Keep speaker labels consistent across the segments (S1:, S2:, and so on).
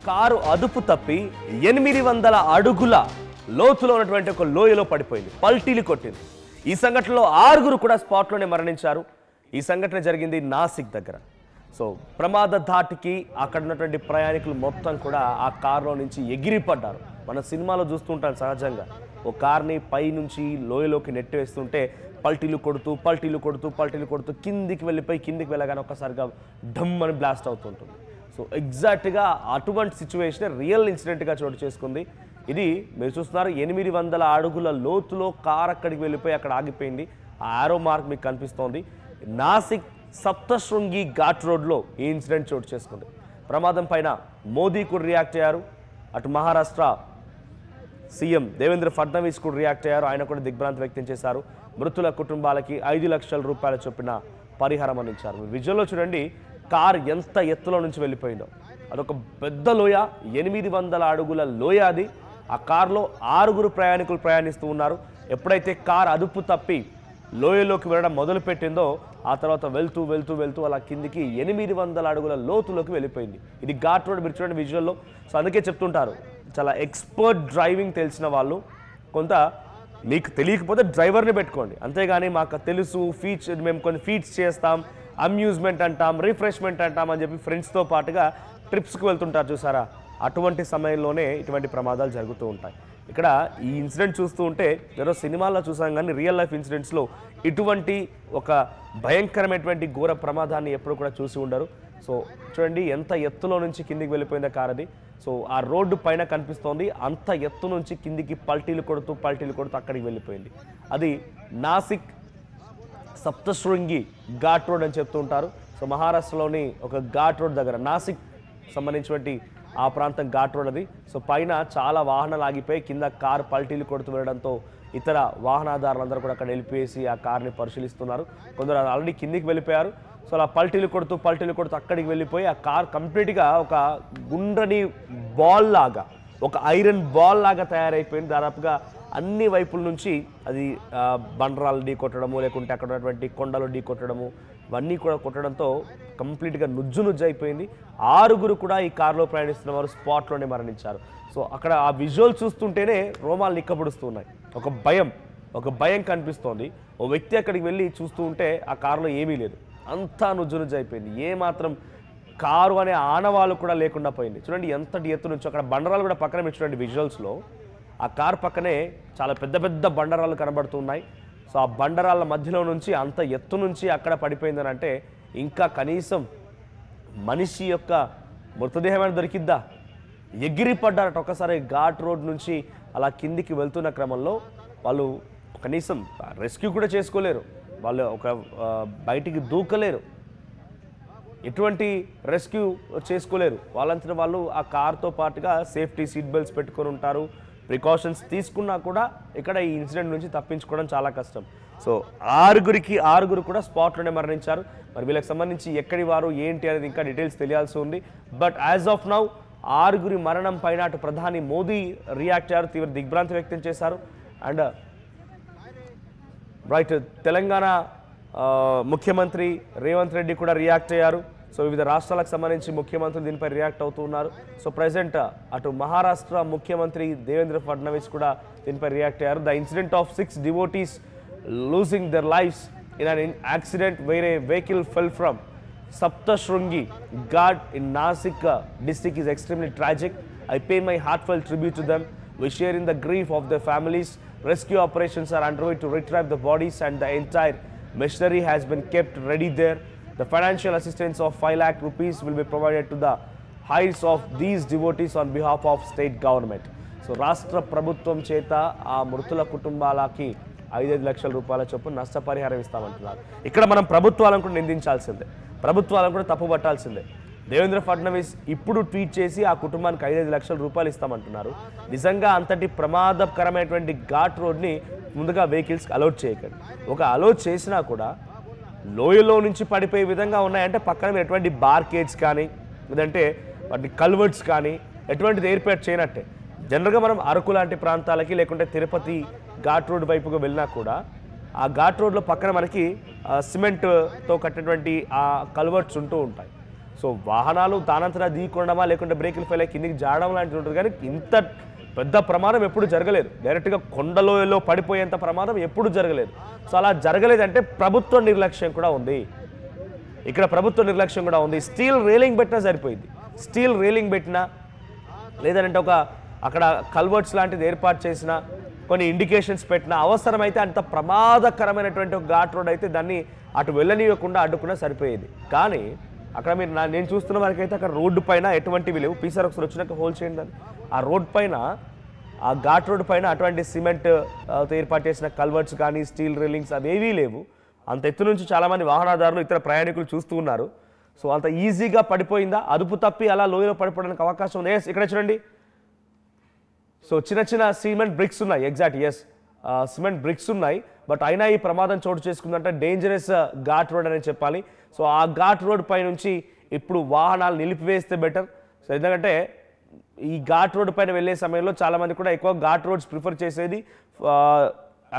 S1: Car అదుపు తప్పి 800 అడుగుల లోతులో ఉన్నటువంటి ఒక లోయలో పడిపోయింది, పల్టీలు కొట్టింది. ఈ సంఘటనలో 6 కూడా స్పాట్లోనే మరణించారు. ఈ సంఘటన జరిగింది నాసిక్ దగ్గర. సో ప్రమాద ధాటికి అక్కడ ఉన్నటువంటి ప్రయాణికులు మొత్తం కూడా ఆ కారులో నుంచి ఎగిరిపడ్డారు. మన సినిమాలో చూస్తుంటాం సహజంగా, ఒక కార్ని పై నుంచి లోయలోకి నెట్టివేస్తుంటే పల్టీలు కొడుతూ కిందికి వెళ్ళగానే ఒక్కసారిగా డమ్ అని బ్లాస్ట్ అవుతుంటుంది. సో ఎగ్జాక్ట్గా అటువంటి సిచ్యువేషన్ రియల్ ఇన్సిడెంట్గా చోటు చేసుకుంది. ఇది మీరు చూస్తున్నారు, 800 అడుగుల లోతులో కార్ అక్కడికి వెళ్ళిపోయి అక్కడ ఆగిపోయింది. ఆ ఆరో మార్క్ మీకు కనిపిస్తోంది. నాసిక్ సప్తశృంగి ఘాట్ రోడ్లో ఈ ఇన్సిడెంట్ చోటు చేసుకుంది. ప్రమాదం పైన మోదీ కూడా రియాక్ట్ అయ్యారు. అటు మహారాష్ట్ర సీఎం దేవేంద్ర ఫడ్నవీస్ కూడా రియాక్ట్ అయ్యారు. ఆయన కూడా దిగ్భ్రాంతి వ్యక్తం చేశారు. మృతుల కుటుంబాలకి 5 లక్షల రూపాయల చొప్పున పరిహారం అందించారు. విజువల్లో చూడండి, కార్ ఎంత ఎత్తులో నుంచి వెళ్ళిపోయిందో. అదొక పెద్ద లోయ, 800 అడుగుల లోయ అది. ఆ కారులో 6 ప్రయాణికులు ప్రయాణిస్తూ ఉన్నారు. ఎప్పుడైతే కార్ అదుపు తప్పి లోయలోకి వెళ్ళడం మొదలుపెట్టిందో ఆ తర్వాత వెళ్తూ అలా కిందికి 800 అడుగుల లోతులోకి వెళ్ళిపోయింది. ఇది ఘాట్ రోడ్, మీరు చూడండి విజువల్లో. సో అందుకే చెప్తుంటారు, చాలా ఎక్స్పర్ట్ డ్రైవింగ్ తెలిసిన వాళ్ళు, కొంత మీకు తెలియకపోతే డ్రైవర్ని పెట్టుకోండి, అంతేగాని మాకు తెలుసు మేము కొన్ని ఫీట్స్ చేస్తాం, అమ్యూజ్మెంట్ అంటాం, రిఫ్రెష్మెంట్ అంటాం అని చెప్పి ఫ్రెండ్స్తో పాటుగా ట్రిప్స్కి వెళ్తుంటారు చూసారా, అటువంటి సమయంలోనే ఇటువంటి ప్రమాదాలు జరుగుతూ ఉంటాయి. ఇక్కడ ఈ ఇన్సిడెంట్ చూస్తూ ఉంటే ఏదో సినిమాల్లో చూసాం కానీ రియల్ లైఫ్ ఇన్సిడెంట్స్లో ఇటువంటి ఒక భయంకరమైనటువంటి ఘోర ప్రమాదాన్ని ఎప్పుడు కూడా చూసి ఉండరు. సో చూడండి ఎంత ఎత్తులో నుంచి కిందికి వెళ్ళిపోయిందో కార్ అది. సో ఆ రోడ్డు పైన కనిపిస్తోంది, అంత ఎత్తు నుంచి కిందికి పల్టీలు కొడుతూ అక్కడికి వెళ్ళిపోయింది. అది నాసిక్ సప్తశృంగి ఘాట్ రోడ్ అని చెప్తూ ఉంటారు. సో మహారాష్ట్రలోని ఒక ఘాట్ రోడ్ దగ్గర, నాసిక్ సంబంధించినటువంటి ఆ ప్రాంతం ఘాట్ రోడ్ అది. సో పైన చాలా వాహనాలు ఆగిపోయి కింద కారు పల్టీలు కొడుతూ వెళ్ళడంతో ఇతర వాహనదారులందరూ కూడా అక్కడ నిలిపేసి ఆ కార్ని పరిశీలిస్తున్నారు. కొందరు ఆల్రెడీ కిందికి వెళ్ళిపోయారు. సో అలా పల్టీలు కొడుతూ అక్కడికి వెళ్ళిపోయి ఆ కార్ కంప్లీట్గా ఒక గుండ్రని బాల్ లాగా, ఒక ఐరన్ బాల్ లాగా తయారైపోయింది. దాదాపుగా అన్ని వైపుల నుంచి అది బండరాలు ఢీ కొట్టడము, లేకుంటే అక్కడ ఉన్నటువంటి కొండలు ఢీ కొట్టడము, ఇవన్నీ కూడా కొట్టడంతో కంప్లీట్గా నుజ్జు అయిపోయింది. 6 కూడా ఈ కారులో ప్రయాణిస్తున్న వారు స్పాట్లోనే మరణించారు. సో అక్కడ ఆ విజువల్ చూస్తుంటేనే రోమాలు నిక్కబడుస్తున్నాయి. ఒక భయం కనిపిస్తోంది. ఓ వ్యక్తి అక్కడికి వెళ్ళి చూస్తూ ఉంటే ఆ కారులో ఏమీ లేదు, అంతా నుజ్జు అయిపోయింది. ఏమాత్రం కారు అనే ఆనవాళ్ళు కూడా లేకుండా పోయింది. చూడండి ఎంతటి ఎత్తు నుంచి, అక్కడ బండరాలు కూడా పక్కన మీరు చూడండి విజువల్స్లో, ఆ కార్ పక్కనే చాలా పెద్ద బండరాలు కనబడుతున్నాయి. సో ఆ బండరాళ్ళ మధ్యలో నుంచి అంత ఎత్తు నుంచి అక్కడ పడిపోయిందని అంటే ఇంకా కనీసం మనిషి యొక్క మృతదేహమైన దొరికిద్దా? ఎగిరిపడ్డారట ఒక్కసారి ఘాట్ రోడ్ నుంచి అలా కిందికి వెళ్తున్న క్రమంలో. వాళ్ళు కనీసం రెస్క్యూ కూడా చేసుకోలేరు, వాళ్ళు బయటికి దూకలేరు, ఎటువంటి రెస్క్యూ చేసుకోలేరు. వాళ్ళంతట వాళ్ళు ఆ కార్తో పాటుగా సేఫ్టీ సీట్ బెల్ట్స్ పెట్టుకొని ఉంటారు. ప్రికాషన్స్ తీసుకున్నా కూడా ఇక్కడ ఈ ఇన్సిడెంట్ నుంచి తప్పించుకోవడం చాలా కష్టం. సో 6 కూడా స్పాట్లోనే మరణించారు. మరి వీళ్ళకి సంబంధించి ఎక్కడి వారు ఏంటి అనేది ఇంకా డీటెయిల్స్ తెలియాల్సి ఉంది. బట్ యాజ్ ఆఫ్ నౌ 6 మరణం పైన అటు ప్రధాని మోదీ రియాక్ట్ అయ్యారు, తీవ్ర దిగ్భ్రాంతి వ్యక్తం చేశారు. అండ్ రైట్, తెలంగాణ ముఖ్యమంత్రి రేవంత్ రెడ్డి కూడా రియాక్ట్ అయ్యారు. సో వివిధ రాష్ట్రాలకు సంబంధించి ముఖ్యమంత్రులు దీనిపై రియాక్ట్ అవుతూ ఉన్నారు. సో ప్రెజెంట్ అటు మహారాష్ట్ర ముఖ్యమంత్రి దేవేంద్ర ఫడ్నవీస్ కూడా దీనిపై రియాక్ట్ అయ్యారు. The incident of 6 devotees losing their lives in an accident where a vehicle fell from Saptashringi Ghat in Nasik district is extremely tragic. I pay my heartfelt tribute to them. We share in the grief of their families. Rescue operations are underway to retrieve the bodies and the entire machinery has been kept ready there. The financial assistance of 5 lakh rupees will be provided to the heirs of these devotees on behalf of state government. So రాష్ట్ర ప్రభుత్వం చేత ఆ మృతుల కుటుంబాలకి 5 లక్షల రూపాయల చొప్పున నష్టపరిహారం ఇస్తామంటున్నారు. ఇక్కడ మనం ప్రభుత్వాలను కూడా నిందించాల్సిందే, ప్రభుత్వాలను కూడా తప్పుపట్టాల్సిందే. దేవేంద్ర ఫడ్నవీస్ ఇప్పుడు ట్వీట్ చేసి ఆ కుటుంబానికి 5 లక్షల రూపాయలు ఇస్తామంటున్నారు. నిజంగా అంతటి ప్రమాదకరమైనటువంటి ఘాట్ రోడ్ని ముందుగా వెహికల్స్కి అలౌట్ చేయకండి. ఒక అలౌట్ చేసినా కూడా లోయలో నుంచి పడిపోయే విధంగా ఉన్నాయంటే పక్కన ఎటువంటి బార్కేడ్స్ కానీ లేదంటే వాటి కల్వర్ట్స్ కానీ ఎటువంటిది ఏర్పాటు చేయనట్టే. జనరల్గా మనం అరకు లాంటి ప్రాంతాలకి లేకుంటే తిరుపతి ఘాట్ రోడ్ వైపుగా వెళ్ళినా కూడా ఆ ఘాట్ రోడ్లో పక్కన మనకి సిమెంట్తో కట్టినటువంటి ఆ కల్వర్ట్స్ ఉంటూ ఉంటాయి. సో వాహనాలు దానంతరా ఢీకొనడమా లేకుంటే బ్రేకులు ఫెయిల్ అయ్యి కిందికి జాడడం లాంటివి ఉంటుంది, కానీ ఇంత పెద్ద ప్రమాదం ఎప్పుడు జరగలేదు. డైరెక్ట్గా కొండలోయలో పడిపోయేంత ప్రమాదం ఎప్పుడు జరగలేదు. సో అలా జరగలేదంటే ప్రభుత్వ నిర్లక్ష్యం కూడా ఉంది. ఇక్కడ ప్రభుత్వ నిర్లక్ష్యం కూడా ఉంది. స్టీల్ రైలింగ్ పెట్టినా సరిపోయింది. స్టీల్ రైలింగ్ పెట్టినా లేదంటే ఒక అక్కడ కల్వర్ట్స్ లాంటిది ఏర్పాటు చేసిన కొన్ని ఇండికేషన్స్ పెట్టినా అవసరమైతే అంత ప్రమాదకరమైనటువంటి ఒక ఘాట్ రోడ్ అయితే దాన్ని అటు వెళ్ళనివ్వకుండా అడ్డుకున్నా సరిపోయేది. కానీ అక్కడ మీరు నేను చూస్తున్న వరకైతే అక్కడ రోడ్డు పైన ఎటువంటివి లేవు. పీసర్ ఒకసారి వచ్చినాక హోల్ చేయండి దాన్ని. ఆ రోడ్ పైన ఆ ఘాట్ రోడ్ పైన అటువంటి సిమెంట్ ఏర్పాటు చేసిన కల్వర్ట్స్ కానీ స్టీల్ రైలింగ్స్ అవేవీ లేవు. అంత ఎత్తు నుంచి చాలామంది వాహనదారులు ఇతర ప్రయాణికులు చూస్తూ ఉన్నారు. సో అంత ఈజీగా పడిపోయిందా, అదుపు తప్పి అలా లోయలో పడిపోవడానికి అవకాశం ఉంది. ఇక్కడ చూడండి, సో చిన్న చిన్న సిమెంట్ బ్రిక్స్ ఉన్నాయి. ఎగ్జాక్ట్ ఎస్, సిమెంట్ బ్రిక్స్ ఉన్నాయి. బట్ అయినా ఈ ప్రమాదం చోటు చేసుకుందంటే డేంజరస్ ఘాట్ రోడ్ అని చెప్పాలి. సో ఆ ఘాట్ రోడ్ పై నుంచి ఇప్పుడు వాహనాలు నిలిపివేస్తే బెటర్. సో ఎందుకంటే ఈ ఘాట్ రోడ్ పైన వెళ్ళే సమయంలో చాలామంది కూడా ఎక్కువ ఘాట్ రోడ్స్ ప్రిఫర్ చేసేది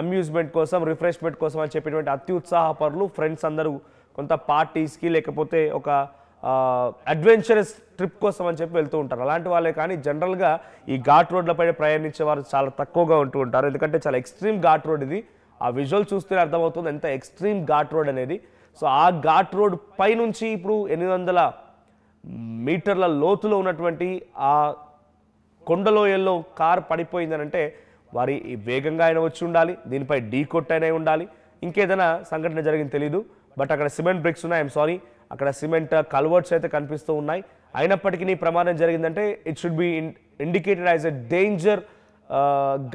S1: అమ్యూజ్మెంట్ కోసం, రిఫ్రెష్మెంట్ కోసం అని చెప్పేటువంటి అత్యుత్సాహపరులు ఫ్రెండ్స్ అందరూ కొంత పార్టీస్కి లేకపోతే ఒక అడ్వెంచరస్ ట్రిప్ కోసం అని చెప్పి వెళ్తూ ఉంటారు. అలాంటి వాళ్ళే కానీ జనరల్గా ఈ ఘాట్ రోడ్లపైన ప్రయాణించే వారు చాలా తక్కువగా ఉంటూ ఉంటారు. ఎందుకంటే చాలా ఎక్స్ట్రీమ్ ఘాట్ రోడ్ ఇది. ఆ విజువల్ చూస్తే అర్థమవుతుంది ఎంత ఎక్స్ట్రీమ్ ఘాట్ రోడ్ అనేది. సో ఆ ఘాట్ రోడ్ పై నుంచి ఇప్పుడు 800 మీటర్ల లోతులో ఉన్నటువంటి ఆ కొండలోయల్లో కార్ పడిపోయిందనంటే వారి వేగంగా అయినా వచ్చి ఉండాలి, దీనిపై ఢీ కొట్టైనా ఉండాలి, ఇంకేదైనా సంఘటన జరిగింది తెలీదు. బట్ అక్కడ సిమెంట్ బ్రిక్స్ ఉన్నాయి. ఐఎమ్ సారీ, అక్కడ సిమెంట్ కల్వర్ట్స్ అయితే కనిపిస్తూ ఉన్నాయి. అయినప్పటికీ ప్రమాదం జరిగిందంటే it should be indicated as a danger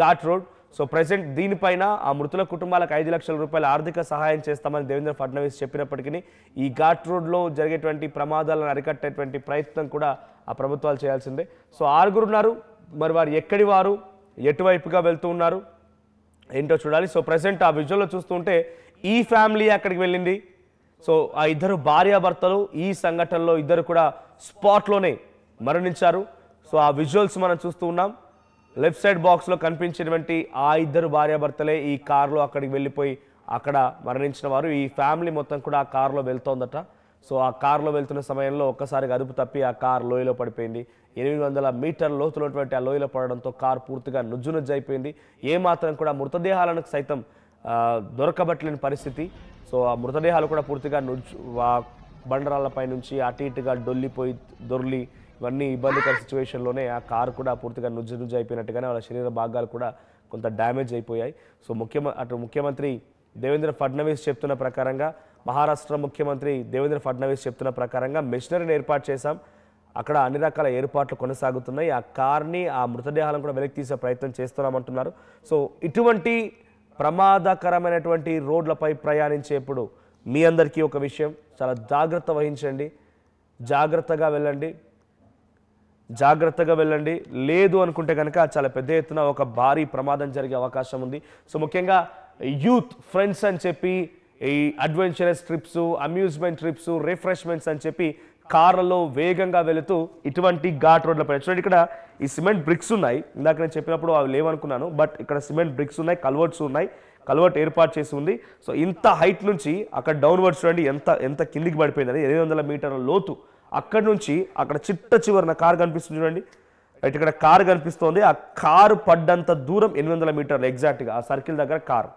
S1: ghat road. So present దీనిపైన ఆ మృతుల కుటుంబాలకు 5 లక్షల రూపాయల ఆర్థిక సహాయం చేస్తామని దేవేంద్ర ఫడ్నవీస్ చెప్పినప్పటికీ ఈ ఘాట్ రోడ్లో జరిగేటువంటి ప్రమాదాలను అరికట్టేటువంటి ప్రయత్నం కూడా ఆ ప్రభుత్వాలు చేయాల్సిందే. సో 6 ఉన్నారు. మరి వారు ఎక్కడి వారు, ఎటువైపుగా వెళ్తూ ఉన్నారు ఏంటో చూడాలి. సో ప్రెసెంట్ ఆ విజువల్లో చూస్తుంటే ఈ ఫ్యామిలీ అక్కడికి వెళ్ళింది. సో ఆ ఇద్దరు భార్యాభర్తలు ఈ సంఘటనలో ఇద్దరు కూడా స్పాట్లోనే మరణించారు. సో ఆ విజువల్స్ మనం చూస్తూ ఉన్నాం. లెఫ్ట్ సైడ్ బాక్స్లో కనిపించినటువంటి ఆ ఇద్దరు భార్యాభర్తలే ఈ కారులో అక్కడికి వెళ్ళిపోయి అక్కడ మరణించిన వారు. ఈ ఫ్యామిలీ మొత్తం కూడా ఆ కారులో వెళ్తోందట. సో ఆ కారులో వెళ్తున్న సమయంలో ఒక్కసారిగా అదుపు తప్పి ఆ కారు లోయలో పడిపోయింది. 800 మీటర్ల లోతున్నటువంటి ఆ లోయలో పడడంతో కారు పూర్తిగా నుజ్జు అయిపోయింది. ఏమాత్రం కూడా మృతదేహాలను సైతం దొరకబట్టలేని పరిస్థితి. సో ఆ మృతదేహాలు కూడా పూర్తిగా బండరాళ్ళపై నుంచి అటు ఇటుగా దొర్లి ఇవన్నీ ఇబ్బందికర సిచ్యువేషన్లోనే ఆ కారు కూడా పూర్తిగా నుజ్జు అయిపోయినట్టుగానే వాళ్ళ శరీర భాగాలు కూడా కొంత డ్యామేజ్ అయిపోయాయి. సో అటు ముఖ్యమంత్రి దేవేంద్ర ఫడ్నవీస్ చెప్తున్న ప్రకారంగా, మహారాష్ట్ర ముఖ్యమంత్రి దేవేంద్ర ఫడ్నవీస్ చెప్తున్న ప్రకారంగా మెషినరీని ఏర్పాటు చేశాం, అక్కడ అన్ని రకాల ఏర్పాట్లు కొనసాగుతున్నాయి, ఆ కార్ని ఆ మృతదేహాలను కూడా వెనక్కి తీసే ప్రయత్నం చేస్తున్నామంటున్నారు. సో ఇటువంటి ప్రమాదకరమైనటువంటి రోడ్లపై ప్రయాణించేప్పుడు మీ అందరికీ ఒక విషయం, చాలా జాగ్రత్త వహించండి, జాగ్రత్తగా వెళ్ళండి. లేదు అనుకుంటే కనుక చాలా పెద్ద ఎత్తున ఒక భారీ ప్రమాదం జరిగే అవకాశం ఉంది. సో ముఖ్యంగా యూత్ ఫ్రెండ్స్ అని చెప్పి ఈ adventurous trips, amusement trips, refreshments అని చెప్పి కార్లలో వేగంగా వెళుతూ ఇటువంటి ఘాట్ రోడ్లపై చూడండి. ఇక్కడ ఈ సిమెంట్ బ్రిక్స్ ఉన్నాయి. ఇందాక నేను చెప్పినప్పుడు అవి లేవనుకున్నాను, బట్ ఇక్కడ సిమెంట్ బ్రిక్స్ ఉన్నాయి, కల్వర్ట్స్ ఉన్నాయి, కల్వర్ట్ ఏర్పాటు చేసి ఉంది. సో ఇంత హైట్ నుంచి అక్కడ డౌన్వర్డ్స్ చూడండి ఎంత కిందికి పడిపోయింది. 800 మీటర్ల లోతు. అక్కడి నుంచి అక్కడ చివరిన కారు కనిపిస్తుంది చూడండి, రైట్ ఇక్కడ కారు కనిపిస్తోంది. ఆ కారు పడ్డంత దూరం 800 మీటర్లు ఎగ్జాక్ట్గా ఆ సర్కిల్ దగ్గర కారు.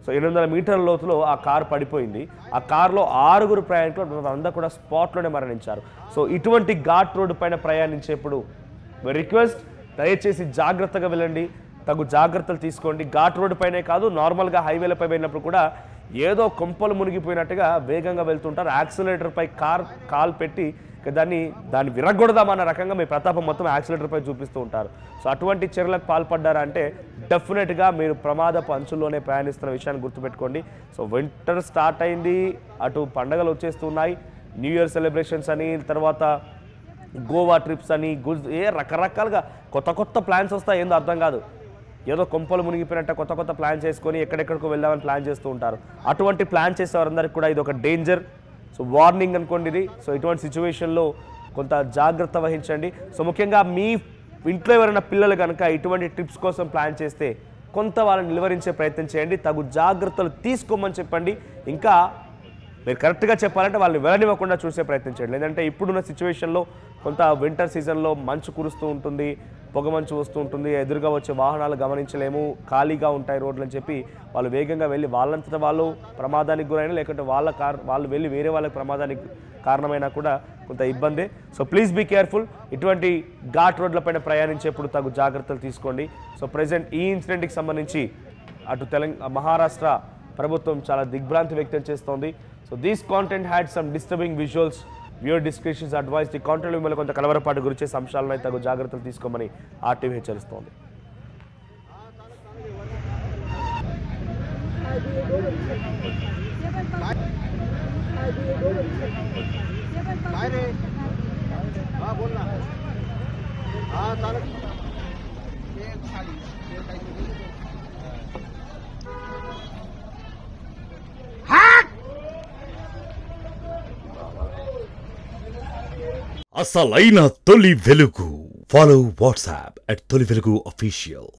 S1: సో 800 మీటర్ల లోతులో ఆ కారు పడిపోయింది. ఆ కారులో 6 ప్రయాణికులు అందరూ కూడా స్పాట్లోనే మరణించారు. సో ఇటువంటి ఘాట్ రోడ్డు పైన ప్రయాణించేప్పుడు రిక్వెస్ట్, దయచేసి జాగ్రత్తగా వెళ్ళండి, తగు జాగ్రత్తలు తీసుకోండి. ఘాట్ రోడ్డు పైనే కాదు, నార్మల్గా హైవేలపై వెళ్ళినప్పుడు కూడా ఏదో కొంపలు మునిగిపోయినట్టుగా వేగంగా వెళ్తుంటారు. యాక్సిలరేటర్పై కాల్ పెట్టి దాన్ని విరగొడదామన్న రకంగా మీ ప్రతాపం మొత్తం యాక్సిలేటర్పై చూపిస్తూ ఉంటారు. సో అటువంటి చర్యలకు పాల్పడ్డారా అంటే డెఫినెట్గా మీరు ప్రమాదపు అంచుల్లోనే ప్రయాణిస్తున్న విషయాన్ని గుర్తుపెట్టుకోండి. సో వింటర్ స్టార్ట్ అయింది, అటు పండగలు వచ్చేస్తున్నాయి, న్యూ ఇయర్ సెలబ్రేషన్స్ అని, తర్వాత గోవా ట్రిప్స్ అని, రకరకాలుగా కొత్త ప్లాన్స్ వస్తాయి. ఏందో అర్థం కాదు, ఏదో కొంపలు మునిగిపోయినట్టు కొత్త ప్లాన్ చేసుకొని ఎక్కడెక్కడికో వెళ్దామని ప్లాన్ చేస్తూ ఉంటారు. అటువంటి ప్లాన్ చేసేవారందరికీ కూడా ఇది ఒక డేంజర్. సో వార్నింగ్ అనుకోండి ఇది. సో ఇటువంటి సిచ్యువేషన్లో కొంత జాగ్రత్త వహించండి. సో ముఖ్యంగా మీ ఇంట్లో ఎవరైనా పిల్లలు కనుక ఇటువంటి ట్రిప్స్ కోసం ప్లాన్ చేస్తే కొంత వాళ్ళని నిలువరించే ప్రయత్నం చేయండి, తగు జాగ్రత్తలు తీసుకోమని చెప్పండి. ఇంకా మీరు కరెక్ట్గా చెప్పాలంటే వాళ్ళని వెళ్ళనివ్వకుండా చూసే ప్రయత్నం చేయండి. లేదంటే ఇప్పుడున్న సిచ్యువేషన్లో కొంత వింటర్ సీజన్లో మంచు కురుస్తూ ఉంటుంది, పొగ మంచు వస్తూ ఉంటుంది, ఎదురుగా వచ్చే వాహనాలు గమనించలేము, ఖాళీగా ఉంటాయి రోడ్లు అని చెప్పి వాళ్ళు వేగంగా వెళ్ళి వాళ్ళంతటా వాళ్ళు ప్రమాదానికి గురైనా లేకుంటే వాళ్ళు వెళ్ళి వేరే వాళ్ళకి ప్రమాదానికి కారణమైనా కూడా కొంత ఇబ్బందే. So please be careful. ఇటువంటి ఘాట్ రోడ్లపైన ప్రయాణించేప్పుడు తగు జాగ్రత్తలు తీసుకోండి. సో ప్రెజెంట్ ఈ ఇన్సిడెంట్కి సంబంధించి అటు మహారాష్ట్ర ప్రభుత్వం చాలా దిగ్భ్రాంతి వ్యక్తం చేస్తోంది. So this content had some disturbing visuals. Viewer descriptions advice. ఈ కాంటెంట్ మిమ్మల్ని కొంత కలవరపాటు గురించే అంశాలను తగు జాగ్రత్తలు తీసుకోమని ఆర్టీవీ హెచ్చరిస్తోంది.
S2: అసలైన తొలి వెలుగు. ఫాలో వాట్సాప్ @తొలి వెలుగు official.